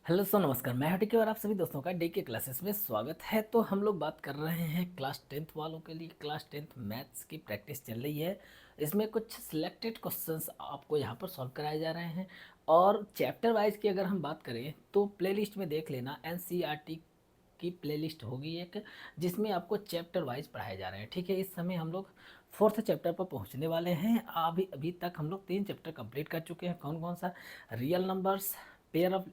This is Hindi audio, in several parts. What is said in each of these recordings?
हेलो सो नमस्कार, मैं हूं टीके और आप सभी दोस्तों का डे के क्लासेस में स्वागत है। तो हम लोग बात कर रहे हैं क्लास टेंथ वालों के लिए। क्लास टेंथ मैथ्स की प्रैक्टिस चल रही है। इसमें कुछ सिलेक्टेड क्वेश्चंस आपको यहां पर सॉल्व कराए जा रहे हैं। और चैप्टर वाइज की अगर हम बात करें तो प्लेलिस्ट में देख लेना, एनसीईआरटी की प्लेलिस्ट होगी एक, जिसमें आपको चैप्टर वाइज पढ़ाए जा रहे हैं। ठीक है, इस समय हम लोग फोर्थ चैप्टर पर पहुंचने वाले हैं। अभी अभी तक हम लोग 3 चैप्टर कंप्लीट कर चुके हैं। कौन कौन सा? Real numbers, pair of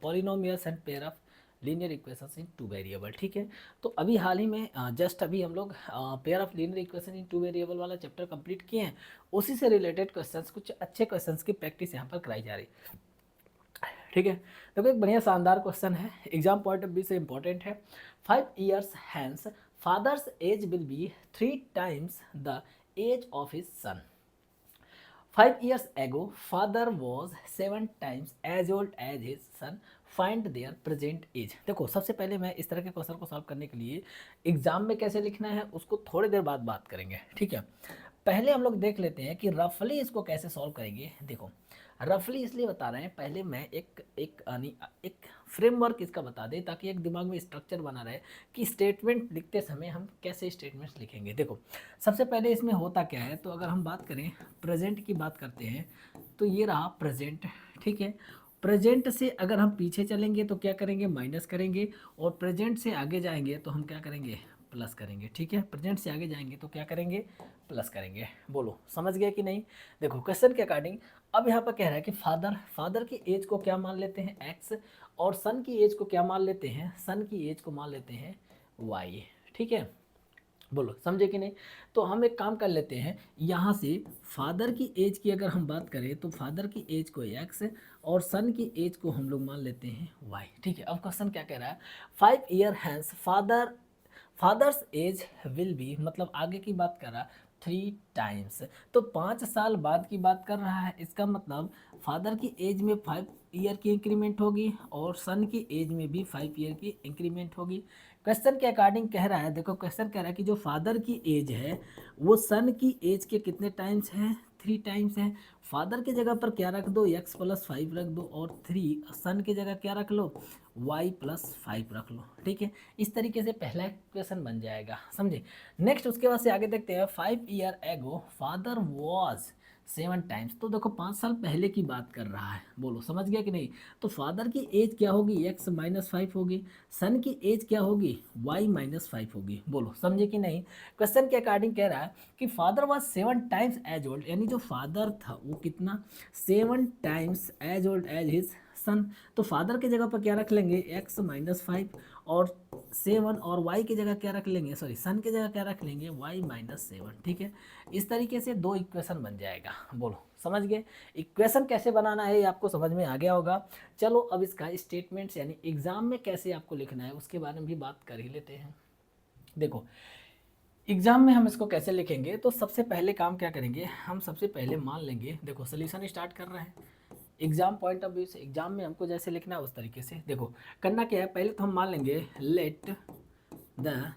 polynomials and pair of linear equations in two variable. ठीक है, तो अभी हाल ही में जस्ट अभी हम लोग pair of linear equation in two variable वाला चैप्टर कंप्लीट किए हैं। उसी से रिलेटेड क्वेश्चंस, कुछ अच्छे क्वेश्चंस की प्रैक्टिस यहाँ पर कराई जा रही है। ठीक है, देखो एक बढ़िया शानदार क्वेश्चन है, एग्जाम पॉइंट ऑफ व्यू से इंपॉर्टेंट है। 5 years hence father's age will be 3 times the age of his son. 5 years ago, father was 7 times as old as his son. Find their present age. देखो सबसे पहले मैं इस तरह के क्वेश्चन को सॉल्व करने के लिए एग्जाम में कैसे लिखना है उसको थोड़ी देर बाद बात करेंगे। ठीक है, पहले हम लोग देख लेते हैं कि रफली इसको कैसे सॉल्व करेंगे। देखो रफली इसलिए बता रहे हैं, पहले मैं एक फ्रेमवर्क इसका बता दें ताकि एक दिमाग में स्ट्रक्चर बना रहे कि स्टेटमेंट लिखते समय हम कैसे स्टेटमेंट्स लिखेंगे। देखो सबसे पहले इसमें होता क्या है, तो अगर हम बात करें प्रेजेंट की बात करते हैं तो ये रहा प्रेजेंट। ठीक है, प्रेजेंट से अगर हम पीछे चलेंगे तो क्या करेंगे? माइनस करेंगे। और प्रेजेंट से आगे जाएंगे तो हम क्या करेंगे? प्लस करेंगे। ठीक है, प्रेजेंट से आगे जाएंगे तो क्या करेंगे? प्लस करेंगे। बोलो समझ गए कि नहीं? देखो क्वेश्चन के अकॉर्डिंग अब यहाँ पर कह रहा है कि फादर की एज को क्या मान लेते हैं? एक्स। और सन की एज को क्या मान लेते हैं? सन की एज को मान लेते हैं वाई। ठीक है, बोलो समझे कि नहीं? तो हम एक काम कर लेते हैं, यहाँ से फादर की एज की अगर हम बात करें तो फादर की एज को एक्स और सन की एज को हम लोग मान लेते हैं वाई। ठीक है, अब क्वेश्चन क्या कह रहा है? 5 year hence father's age will be, मतलब आगे की बात कर रहा, 3 times। तो 5 साल बाद की बात कर रहा है। इसका मतलब फादर की एज में 5 year की इंक्रीमेंट होगी और सन की एज में भी 5 year की इंक्रीमेंट होगी। क्वेश्चन के अकॉर्डिंग कह रहा है, देखो क्वेश्चन कह रहा है कि जो फादर की एज है वो सन की एज के कितने टाइम्स हैं? 3 times है। फादर की जगह पर क्या रख दो? x+5 रख दो और 3, सन की जगह क्या रख लो? y+5 रख लो। ठीक है, इस तरीके से पहला क्वेश्चन बन जाएगा, समझे? नेक्स्ट उसके बाद से आगे देखते हैं। 5 year ago father was 7 times। तो देखो 5 साल पहले की बात कर रहा है। बोलो समझ गया कि नहीं? तो फादर की एज क्या होगी? x-5 होगी। सन की एज क्या होगी? y-5 होगी। बोलो समझे कि नहीं? क्वेश्चन के अकॉर्डिंग कह रहा है कि father was 7 times age old, यानी जो फादर था वो कितना? 7 times age old age his son. तो फादर की जगह पर क्या रख लेंगे? x-5 और 7, और y की जगह क्या रख लेंगे? सॉरी, सन की जगह क्या रख लेंगे? y-7। ठीक है, इस तरीके से 2 इक्वेशन बन जाएगा। बोलो समझ गए? इक्वेशन कैसे बनाना है ये आपको समझ में आ गया होगा। चलो अब इसका स्टेटमेंट्स यानी एग्जाम में कैसे आपको लिखना है उसके बारे में भी बात कर ही लेते हैं। देखो एग्जाम में हम इसको कैसे लिखेंगे, तो सबसे पहले काम क्या करेंगे, हम सबसे पहले मान लेंगे, देखो सोल्यूशन स्टार्ट कर रहे हैं एग्जाम पॉइंट ऑफ व्यू से। एग्जाम में हमको जैसे लिखना है उस तरीके से देखो करना क्या है, पहले तो हम मान लेंगे the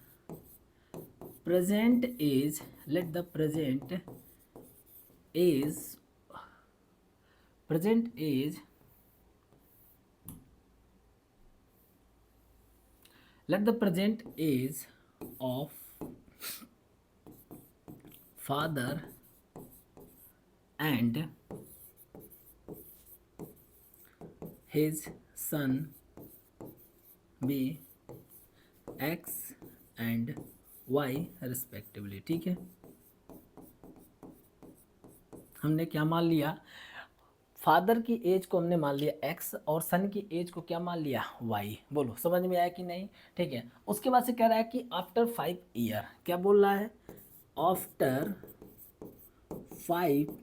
present age let the age present age let the present age of father and his son be x and y respectively। ठीक है, हमने क्या मान लिया? फादर की एज को हमने मान लिया x और सन की एज को क्या मान लिया? y। बोलो समझ में आया कि नहीं? ठीक है, उसके बाद से कह रहा है कि आफ्टर 5 year, क्या बोल रहा है? After 5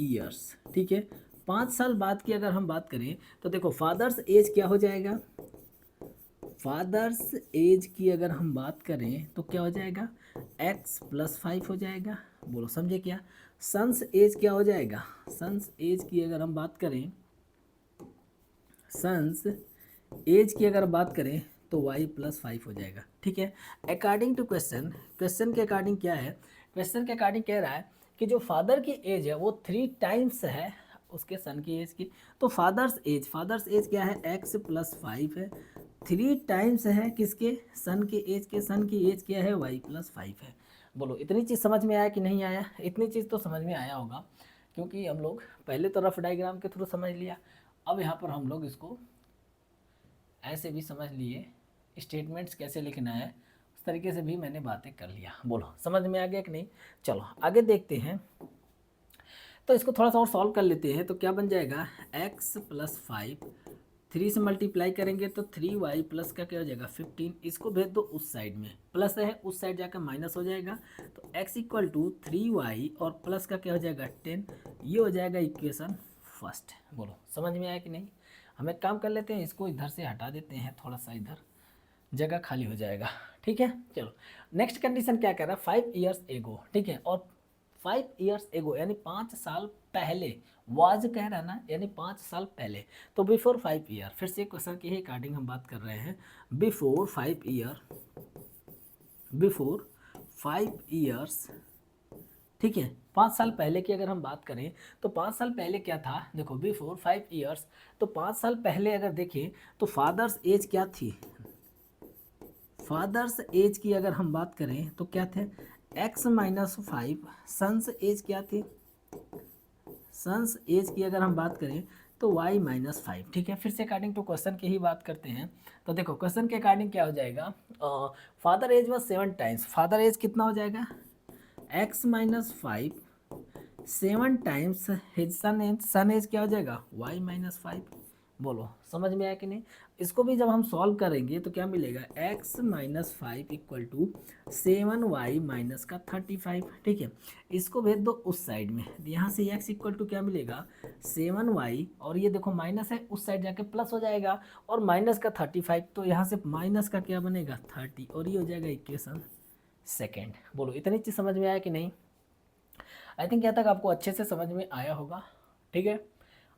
years। ठीक है, 5 साल बाद की अगर हम बात करें तो देखो फादर्स एज क्या हो जाएगा? फादर्स एज की अगर हम बात करें तो क्या हो जाएगा? x+5 हो जाएगा। बोलो समझे क्या? सन्स एज क्या हो जाएगा? सन्स एज की अगर हम बात करें, सन्स एज की अगर बात करें तो y+5 हो जाएगा। ठीक है, अकॉर्डिंग टू क्वेश्चन, क्वेश्चन के अकॉर्डिंग क्या है? क्वेश्चन के अकॉर्डिंग कह रहा है कि जो फादर की एज है वो 3 times है उसके सन की एज की। तो फादर्स एज क्या है, x प्लस 5 है, 3 टाइम्स है किसके, सन के एज के, सन की एज क्या है y प्लस 5 है। बोलो इतनी चीज़ समझ में आया कि नहीं आया, इतनी चीज़ तो समझ में आया होगा, क्योंकि हम लोग पहले तो रफ डायग्राम के थ्रू समझ लिया, अब यहाँ पर हम लोग इसको ऐसे भी समझ लिए, स्टेटमेंट्स कैसे लिखना है उस तरीके से भी मैंने बातें कर लिया। बोलो समझ में आ गया कि नहीं। चलो आगे देखते हैं, तो इसको थोड़ा सा और सॉल्व कर लेते हैं। तो क्या बन जाएगा, x प्लस 5, 3 से मल्टीप्लाई करेंगे तो 3y प्लस का क्या हो जाएगा 15, इसको भेज दो उस साइड में, प्लस है उस साइड जाकर माइनस हो जाएगा, तो x इक्वल टू 3y और प्लस का क्या हो जाएगा 10, ये हो जाएगा इक्वेशन फर्स्ट। बोलो समझ में आया कि नहीं। हम एक काम कर लेते हैं, इसको इधर से हटा देते हैं, थोड़ा सा इधर जगह खाली हो जाएगा, ठीक है। चलो नेक्स्ट कंडीशन क्या कह रहा है, 5 ईयर्स एगो, ठीक है, और 5 ईयर्स एगो यानी 5 साल पहले, वाज कह रहा है ना, यानी 5 साल पहले, तो बिफोर 5 ईयर, फिर से क्वेश्चन के ही अकॉर्डिंग हम बात कर रहे हैं, बिफोर 5 ईयर, बिफोर 5 ईयर्स, ठीक है, 5 साल पहले की अगर हम बात करें तो 5 साल पहले क्या था, देखो बिफोर 5 ईयर्स, तो 5 साल पहले अगर देखें तो फादर्स एज क्या थी, फादर्स एज की अगर हम बात करें तो क्या थे, x माइनस 5, सन्स एज क्या थी, सन्स एज की अगर हम बात करें तो y माइनस 5, ठीक है। फिर से अकॉर्डिंग टू क्वेश्चन की ही बात करते हैं, तो देखो क्वेश्चन के अकॉर्डिंग क्या हो जाएगा, father age was 7 times, father age कितना हो जाएगा, x minus 5 7 times his son age क्या हो जाएगा y माइनस 5। बोलो समझ में आया कि नहीं। इसको भी जब हम सॉल्व करेंगे तो क्या मिलेगा, x minus 5 equal to 7y minus का 35, ठीक है। इसको भेज दो उस साइड में, यहाँ से x इक्वल टू क्या मिलेगा 7y, और ये देखो माइनस है उस साइड जाके प्लस हो जाएगा, और माइनस का 35, तो यहाँ से माइनस का क्या बनेगा 30, और ये हो जाएगा इक्वेशन सेकेंड। बोलो इतनी चीज़ समझ में आया कि नहीं। आई थिंक यहाँ तक आपको अच्छे से समझ में आया होगा, ठीक है।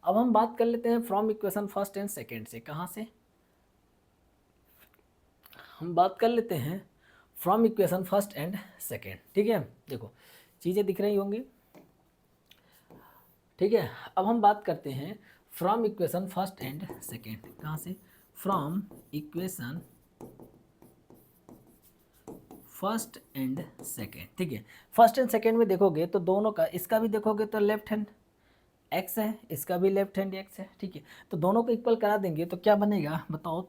अब हम बात कर लेते हैं from equation first and second से, कहाँ से, हम बात कर लेते हैं from equation first and second, ठीक है। देखो चीज़ें दिख रही होंगी, ठीक है। अब हम बात करते हैं from equation first and second, कहाँ से, from equation first and second, ठीक है। फर्स्ट एंड सेकेंड में देखोगे तो दोनों का, इसका भी देखोगे तो लेफ्ट हैंड x है, इसका भी लेफ्ट हैंड x है, ठीक है। तो दोनों को इक्वल करा देंगे तो क्या बनेगा बताओ,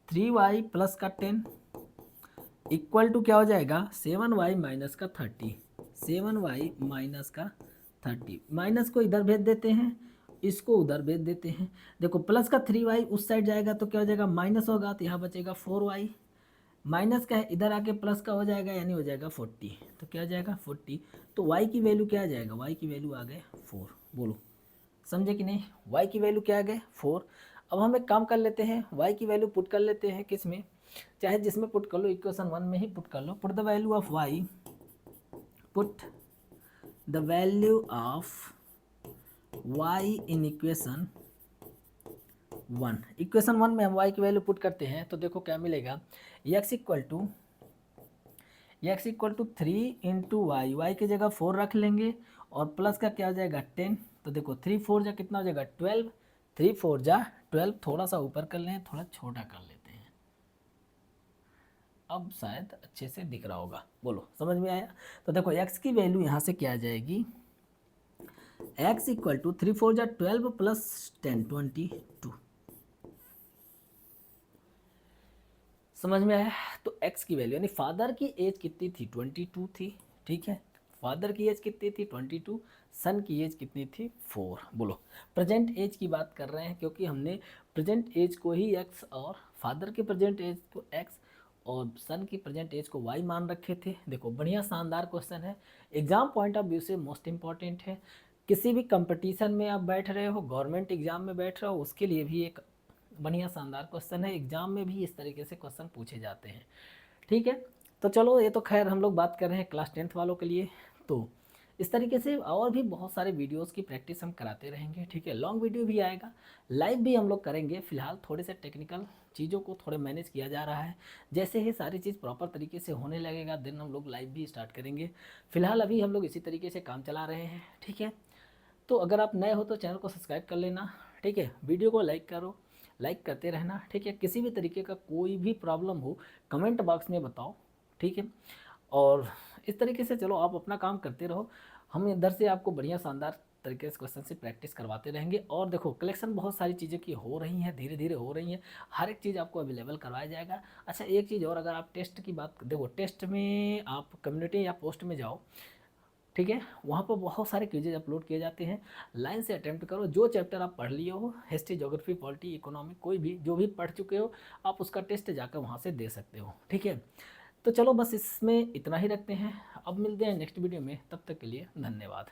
3y प्लस का 10 इक्वल टू क्या हो जाएगा 7y माइनस का 30, 7y माइनस का 30, माइनस को इधर भेज देते हैं, इसको उधर भेज देते हैं। देखो प्लस का 3y उस साइड जाएगा तो क्या हो जाएगा माइनस होगा, तो यहाँ बचेगा 4y, माइनस का है इधर आके प्लस का हो जाएगा, यानी हो जाएगा 40, तो क्या हो जाएगा 40, तो y की वैल्यू क्या आ जाएगा, y की वैल्यू आ गए 4। बोलो समझे कि नहीं, y की वैल्यू क्या आ गए 4। अब हम एक काम कर लेते हैं, y की वैल्यू पुट कर लेते हैं, किस में, चाहे जिसमें पुट कर लो, इक्वेशन 1 में ही पुट कर लो, put the value of y, put the value of y in equation 1, equation 1 में हम y की वैल्यू पुट करते हैं तो देखो क्या मिलेगा, x equal to 3 into y की जगह 4 रख लेंगे, और प्लस का क्या हो जाएगा 10, तो देखो 3 4 जा कितना हो जाएगा 12, 3 4 जा 12, थोड़ा सा ऊपर कर लें, थोड़ा छोटा कर लेते हैं, अब शायद अच्छे से दिख रहा होगा। बोलो समझ में आया। तो देखो x की वैल्यू यहाँ से क्या आ जाएगी, x इक्वल टू 3 4 जा 12 प्लस 10 22, समझ में आया। तो x की वैल्यू यानी फादर की एज कितनी थी 22 थी, ठीक है, फादर की एज कितनी थी 22, सन की एज कितनी थी 4। बोलो प्रेजेंट एज की बात कर रहे हैं, क्योंकि हमने प्रेजेंट एज को ही x और फादर के प्रेजेंट एज को x और सन की प्रेजेंट एज को y मान रखे थे। देखो बढ़िया शानदार क्वेश्चन है, एग्जाम पॉइंट ऑफ व्यू से मोस्ट इंपॉर्टेंट है, किसी भी कंपटीशन में आप बैठ रहे हो, गवर्नमेंट एग्जाम में बैठ रहे हो, उसके लिए भी एक बढ़िया शानदार क्वेश्चन है, एग्जाम में भी इस तरीके से क्वेश्चन पूछे जाते हैं, ठीक है। तो चलो ये तो खैर हम लोग बात कर रहे हैं क्लास 10th वालों के लिए, तो इस तरीके से और भी बहुत सारे वीडियोस की प्रैक्टिस हम कराते रहेंगे, ठीक है। लॉन्ग वीडियो भी आएगा, लाइव भी हम लोग करेंगे, फिलहाल थोड़े से टेक्निकल चीज़ों को थोड़े मैनेज किया जा रहा है, जैसे ही सारी चीज़ प्रॉपर तरीके से होने लगेगा देन हम लोग लाइव भी स्टार्ट करेंगे। फिलहाल अभी हम लोग इसी तरीके से काम चला रहे हैं, ठीक है। तो अगर आप नए हो तो चैनल को सब्सक्राइब कर लेना, ठीक है। वीडियो को लाइक करो, लाइक करते रहना, ठीक है। किसी भी तरीके का कोई भी प्रॉब्लम हो कमेंट बॉक्स में बताओ, ठीक है। और इस तरीके से चलो आप अपना काम करते रहो, हम इधर से आपको बढ़िया शानदार तरीके से क्वेश्चन से प्रैक्टिस करवाते रहेंगे। और देखो कलेक्शन बहुत सारी चीज़ें की हो रही हैं, धीरे धीरे हो रही हैं, हर एक चीज़ आपको अवेलेबल करवाया जाएगा। अच्छा एक चीज़ और, अगर आप टेस्ट की बात देखो, टेस्ट में आप कम्युनिटी या पोस्ट में जाओ, ठीक है, वहाँ पर बहुत सारे क्विजेज अपलोड किए जाते हैं। लाइन से अटैम्प्ट करो, जो चैप्टर आप पढ़ लिए हो, हिस्ट्री, ज्योग्राफी, पॉलिटी, इकोनॉमिक, कोई भी जो भी पढ़ चुके हो, आप उसका टेस्ट जाकर वहाँ से दे सकते हो, ठीक है। तो चलो बस इसमें इतना ही रखते हैं, अब मिलते हैं नेक्स्ट वीडियो में, तब तक के लिए धन्यवाद।